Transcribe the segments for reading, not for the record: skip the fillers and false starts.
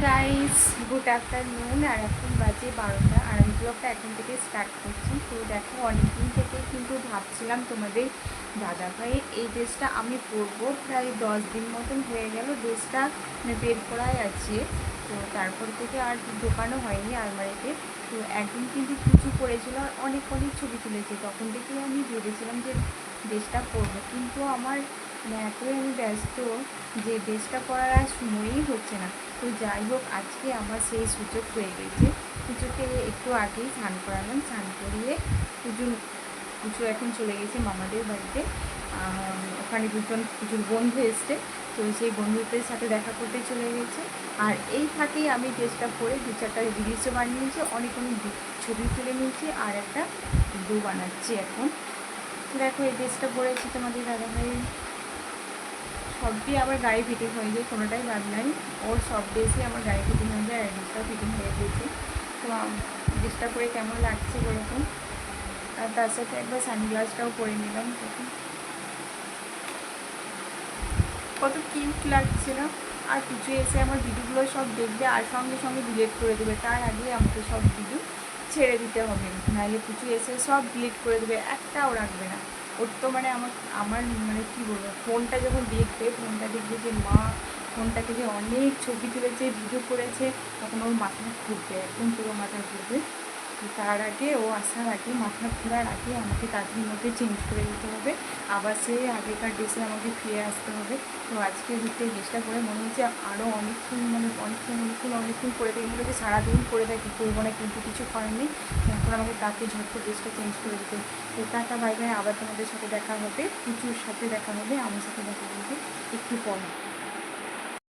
Guys, good afternoon. আর এখন বাজে 12টা আর আমি ব্লগটা এখন থেকে স্টার্ট করছি। তো দেখো, অনেকদিন থেকে কিন্তু ভাবছিলাম তোমাদের দাদাভাই এই ড্রেসটা আমি পরবো। প্রায় 10 দিন মতন হয়ে গেল ড্রেসটা বের করাই আছে। তো তারপর থেকে আর ঢোকানো হয়নি আলমারিতে। তো একদিন কিন্তু কিছু করেছিল আর অনেক অনেক ছবি তুলেছে। তখন থেকেই আমি ভেবেছিলাম যে ড্রেসটা পরবো, কিন্তু আমার এতই আমি ব্যস্ত যে ড্রেসটা পরার আর সময়ই হচ্ছে না। তো যাই হোক, আজকে আমার সেই সুযোগ হয়ে গেছে। পুজোকে একটু আগেই স্নান করালাম, স্নান করিয়ে পুজো এখন চলে গেছে মামাদের বাড়িতে। ওখানে পুজোর বন্ধু এসছে, তো সেই বন্ধুদের সাথে দেখা করতে চলে গেছে। আর এই ফাঁকেই আমি ড্রেসটা পরে 2-4টা রিলসও বানিয়েছি, অনেক অনেক ছবি তুলে নিয়েছি আর একটা ভিডিও বানাচ্ছি এখন। দেখো, এই ড্রেসটা পরেছি তোমাদের দাদাভাই। সবই আমার গায়ে ফিটিং হয়ে যায়, কোনোটাই বাদ নাই। ওর সব ড্রেসই আমার গায়ে ফিটিং হয়ে যায়, আর ড্রেসটাও ফিটিং হয়ে গেছে। তো ড্রেসটা পরে কেমন লাগছে বলুন। আর তার সাথে একবার সানগ্লাসটাও পরে নিলাম। তখন কত কিউট লাগছে না? আর কিছু এসে আমার ভিডিওগুলো সব দেখবে আর সঙ্গে সঙ্গে ডিলিট করে দেবে। তার আগে আমাকে সব ভিডিও ছেড়ে দিতে হবে, নাহলে কিছু এসে সব ডিলিট করে দেবে, একটাও রাখবে না। ওর তো মানে আমার মানে কী বলবো, ফোনটা যখন দেখবে, ফোনটা দেখবে যে মা ফোনটাকে যে অনেক ছবি তুলেছে, ভিডিও করেছে, তখন ওর মাথা ঘুরবে, একদম পুরো মাথা ঘুরবে। তার আগে, ও আসার আগে, মাথা ঘোরার আগে আমাকে তাদের মধ্যে চেঞ্জ করে দিতে হবে, আবার সে আগেকার ড্রেসে আমাকে ফিরে আসতে হবে। তো আজকে ঘুরতে ড্রেসটা করে মনে হচ্ছে আরও অনেকক্ষণ অনেকক্ষণ করে থাকি, মনে হচ্ছে সারাদিন করে থাকি, করবো না, কিন্তু কিছু করার নেই। এখন আমাকে তাকে ঝটকে ড্রেসটা চেঞ্জ করে দিতে। তো টাটা বাই বাই, আবার তোমাদের সাথে দেখা হবে, কিছুর সাথে দেখা হবে, আমার সাথে দেখা হবে একটু পরে।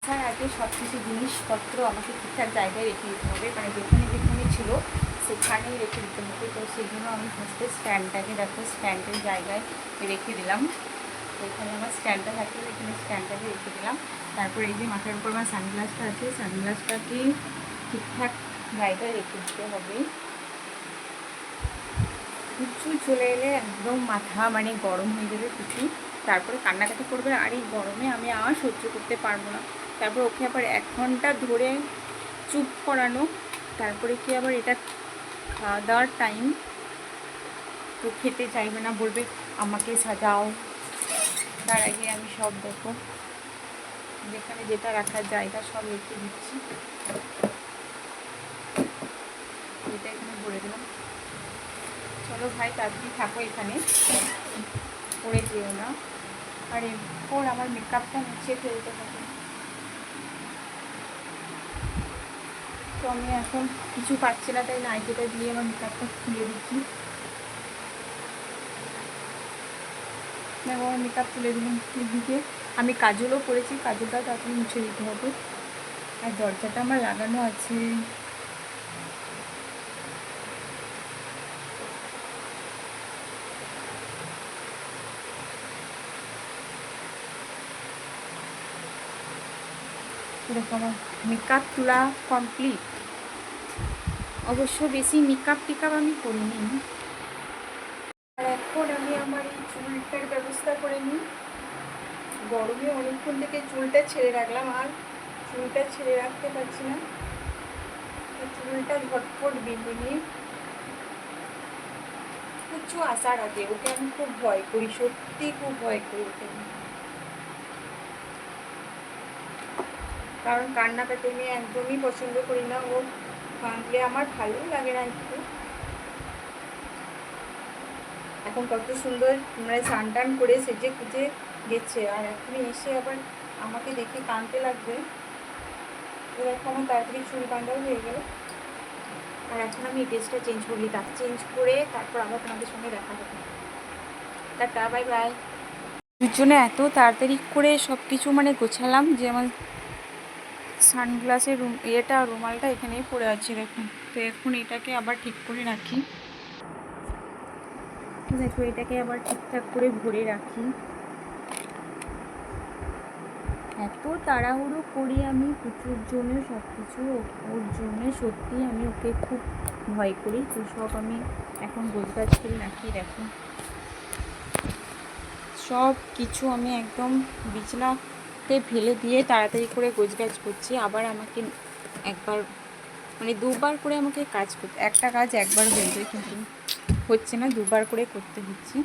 তার আগে সব কিছু জিনিসপত্র আমাকে ঠিকঠাক জায়গায় রেখে দিতে হবে, মানে যেখানে যেখানে ছিল সেখানেই রেখে দিতে হবে। তো সেই জন্য আমি ফার্স্টে স্ট্যান্ডটাকে, দেখো, স্ট্যান্ডের জায়গায় রেখে দিলাম। তো এখানে আমার স্ট্যান্ডটা থাকলে এখানে স্ট্যান্ডটাকে রেখে দিলাম। তারপরে এই যে মাথার উপর আমার সানগ্লাসটা আছে, সানগ্লাসটাকে ঠিকঠাক জায়গায় রেখে দিতে হবে। কিছু চলে এলে একদম মাথা মানে গরম হয়ে যাবে কিছু, তারপরে কান্নাকাটি করবে, আর এই গরমে আমি আর সহ্য করতে পারবো না। তারপর ওকে আবার 1 ঘন্টা ধরে চুপ করানো, তারপরে কি আবার এটা খাওয়া দাওয়ার টাইম, তো খেতে চাইবে না, বলবে আমাকে সাজাও। তার আগে আমি সব, দেখো, যেখানে যেটা রাখার জায়গা সব রেখে দিচ্ছি। এটা এখানে ভরে দিলাম। চলো ভাই, তাড়াতাড়ি থাকো এখানে, পড়ে যেও না। আর এরপর আমার মেকআপটা মুছে ফেলতে হবে। তো আমি এখন কিছু পাচ্ছি না, তাই নাইটিটা দিয়ে আমার মেকআপটা খুলে দিচ্ছি। দেখো, আমার মেকআপ তুলে দিলাম। এদিকে আমি কাজলও করেছি, কাজলটা তাড়াতাড়ি মুছে দিতে হবে। আর দরজাটা আমার লাগানো আছে। দেখো, আমার মেকআপ তোলা কমপ্লিট। অবশ্য বেশি মেকআপ টেকআপ আমি করিনি। আর এখন আমি আমার এই চুলটার ব্যবস্থা করে নিই। গরমে অনেকক্ষণ থেকে চুলটা ছেড়ে রাখলাম, আর চুলটা ছেড়ে রাখতে পারছি না। চুলটা ঝটপট বেঁধে নিয়ে কিছু আসার আগে, ওকে আমি খুব ভয় করি, সত্যি খুব ভয় করি ওকে, কারণ কান্নাকাটি আমি একদমই পছন্দ করি না। ও কাঁদলে আমার ভালো লাগে না একটু। এখন কত সুন্দর মানে স্নান টান করে সেজে খুঁজে গেছে, আর এখন এসে আবার আমাকে দেখে কাঁদতে লাগবে। তো দেখো, আমার তাড়াতাড়ি চুল বাঁধাও হয়ে গেল। আর এখন আমি ড্রেসটা চেঞ্জ করলি, তার চেঞ্জ করে তারপর আবার তোমাদের সঙ্গে দেখা হবে। Tata bye bye. দুজনে এত তাড়াতাড়ি করে সব কিছু মানে গোছালাম যে আমার সানগ্লাসের রুমালটা এখানেই পড়ে আছে, দেখুন। তো এখন এটাকে আবার ঠিক করে রাখি। দেখো, এটাকে আবার ঠিকঠাক করে ভরে রাখি। এত তাড়াহুড়ো করি আমি কুচুর জন্য, সব কিছু ওর জন্য, সত্যি আমি ওকে খুব ভয় করি। তো সব আমি এখন গোছগাছ করে রাখি। দেখো, সব কিছু আমি একদম বিছানাতে ফেলে দিয়ে তাড়াতাড়ি করে গোছগাছ করছি। আবার আমাকে একবার মানে দুবার করে আমাকে কাজ করতে, একটা কাজ একবার হয়ে যায় কিন্তু হচ্ছে না, দুবার করে করতে হচ্ছে।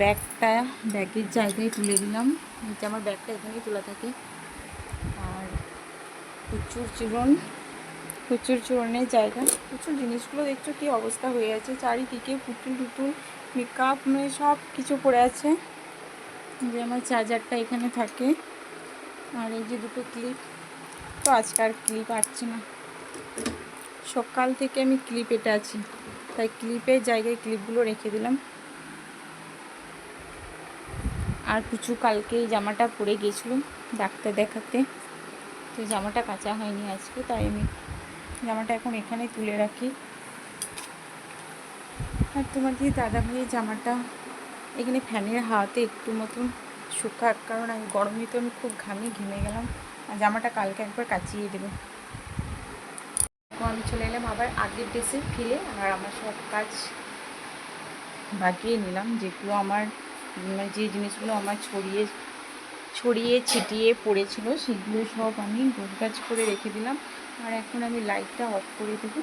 ব্যাগটা ব্যাগের জায়গায় তুলে দিলাম, নিচে আমার ব্যাগটা এখানেই তোলা থাকে। আর প্রচুর চূড়নের জায়গা, প্রচুর জিনিসগুলো দেখছো কী অবস্থা হয়ে আছে চারিদিকে, পুতুল টুতুল মেকআপ মানে সব কিছু পড়ে আছে। যে আমার চার্জারটা এখানে থাকে, আর এই যে দুটো ক্লিপ, তো আজকে আর ক্লিপ আটছে না, সকাল থেকে আমি ক্লিপ এটা আছি, তাই ক্লিপের জায়গায় ক্লিপগুলো রেখে দিলাম। আর কিছু কালকে জামাটা পরে গেছিলো ডাক্তার দেখাতে, তো জামাটা কাচা হয়নি আজকে, তাই আমি জামাটা এখন এখানে তুলে রাখি। আর তোমাদের দাদাভাইয়ের জামাটা এখানে ফ্যানের হাওয়াতে একটু মতন শুকাক, কারণ আমি গরমে তো আমি খুব ঘেমে গেলাম, আর জামাটা কালকে একবার কাচিয়ে দেবো। আমি চলে এলাম আবার আগের ড্রেসে ফিরে, আর আমার সব কাজ বাগিয়ে নিলাম, যেগুলো আমার যে জিনিসগুলো আমার ছড়িয়ে ছিটিয়ে পড়েছিল সেগুলো সব আমি গোছগাছ করে রেখে দিলাম। আর এখন আমি লাইটটা অফ করে দেবো।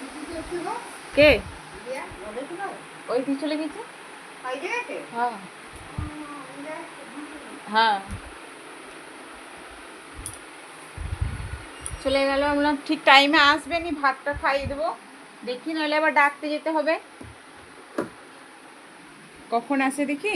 কে ওই দিয়ে চলে গেছে? হ্যাঁ হ্যাঁ চলে গেল। আমরা ঠিক টাইমে আসবেনি, ভাতটা খাইয়ে দেবো, দেখি নাহলে আবার ডাকতে যেতে হবে। কখন আসে দেখি।